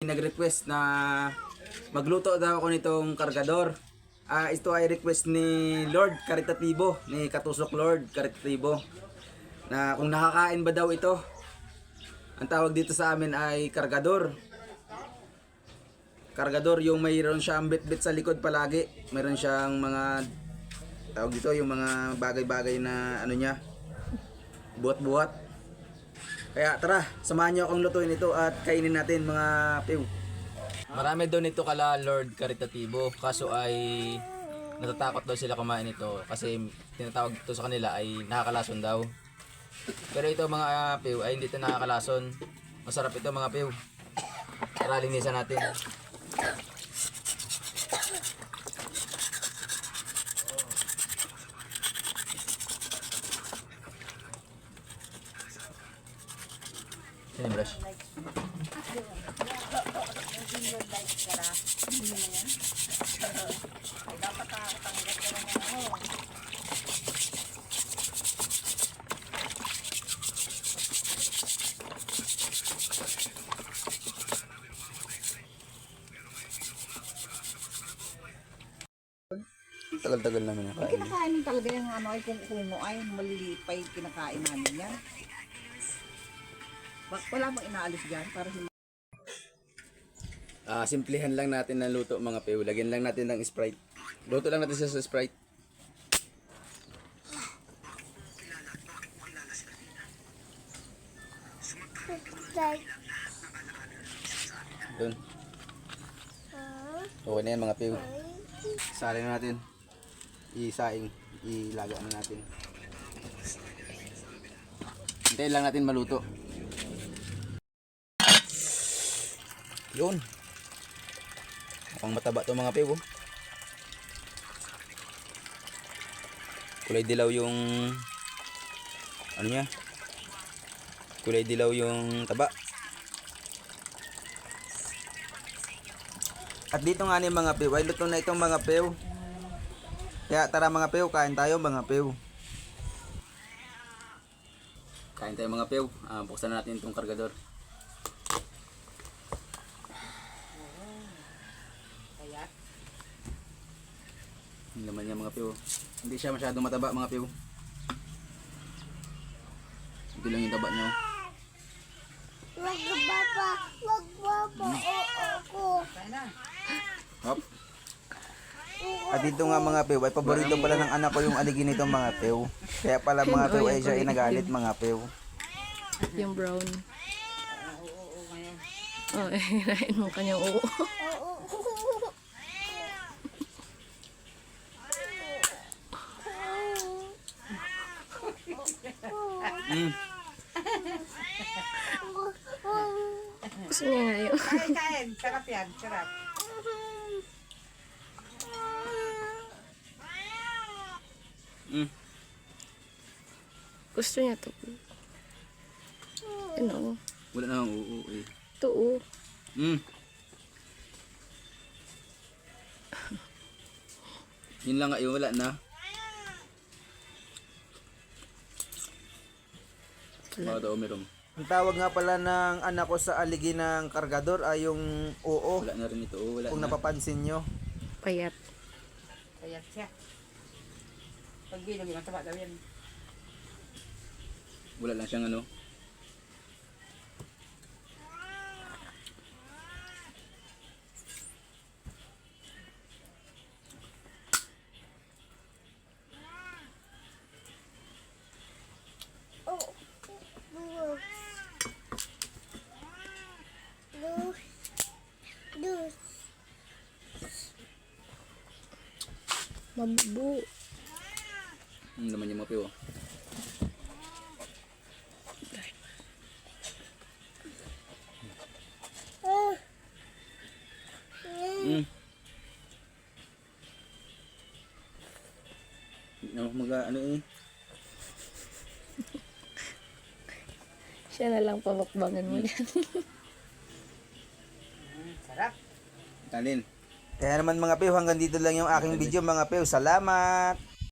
Nag-request na magluto daw ako nitong kargador. Ito ay request ni Lord Caritativo, ni Katusok Lord Caritativo, na kung nakakain ba daw ito. Ang tawag dito sa amin ay kargador. Kargador yung mayroon siyang bit-bit sa likod palagi. Mayroon siyang mga tawag dito yung mga bagay-bagay na ano niya, buhat-buhat. Kaya tara, samahan niyo akong lutuin ito at kainin natin mga piw. Marami daw nito kala Lord Caritativo, kaso ay natatakot daw sila kumain ito kasi tinatawag ito sa kanila ay nakakalason daw. Pero ito mga piw ay hindi ito nakakalason. Masarap ito mga piw. Tara, linisan natin. Sino yung brush? Tagal-tagal naman yung kain. Kinakain mo talaga yung ano ay kung kumo ay maliliit pa yung kinakain namin yan. Wala bang inaalis dyan para Simplihan lang natin ng luto mga piw. Lagyan lang natin ng Sprite. Luto lang natin siya sa Sprite. Doon. Okay na yan mga piw. Salin na natin. Isaing. Ilaga na natin. Hintayin lang natin maluto. Yun. Mukhang mataba to mga piw. Kulay dilaw yung ano niya. Kulay dilaw yung taba. At dito nga ni mga piw, ay luto na itong mga piw. Kaya tara mga piw, kain tayo mga piw. Kain tayo mga piw. Buksan na natin itong kargador. Yung laman niya mga piw. Hindi siya masyadong mataba mga piw. Ito lang yung taba niya. Wag baba, wag baba, ako. Hop. At dito nga mga piw, ay paborito pala ng anak ko yung aligin nito mga piw. Kaya pala mga piw ay siya inagalit mga piw. Yung brown. Oo, hinahin mo kanyang uo. Gusto niya nga yun. kain? Sarap yan, sarap. Gusto niya to. Ano? Wala na ang uu eh. Ito oh. Yun lang nga yun, wala na. Wala daw meron. Ang tawag nga pala ng anak ko sa aligi ng kargador ay yung oo. Wala na rin ito. Wala Oh. kung napapansin nyo. Payat. Payat siya. Pag bilog yung mataba daw yan. Wala lang siyang ano. Mabubu. Naman yung mga piw. Hindi na mag ano eh. Siya na lang pamukbangan mo yan. Sarap. Kanin. Kaya naman mga piw, hanggang dito lang yung aking video mga piw. Salamat!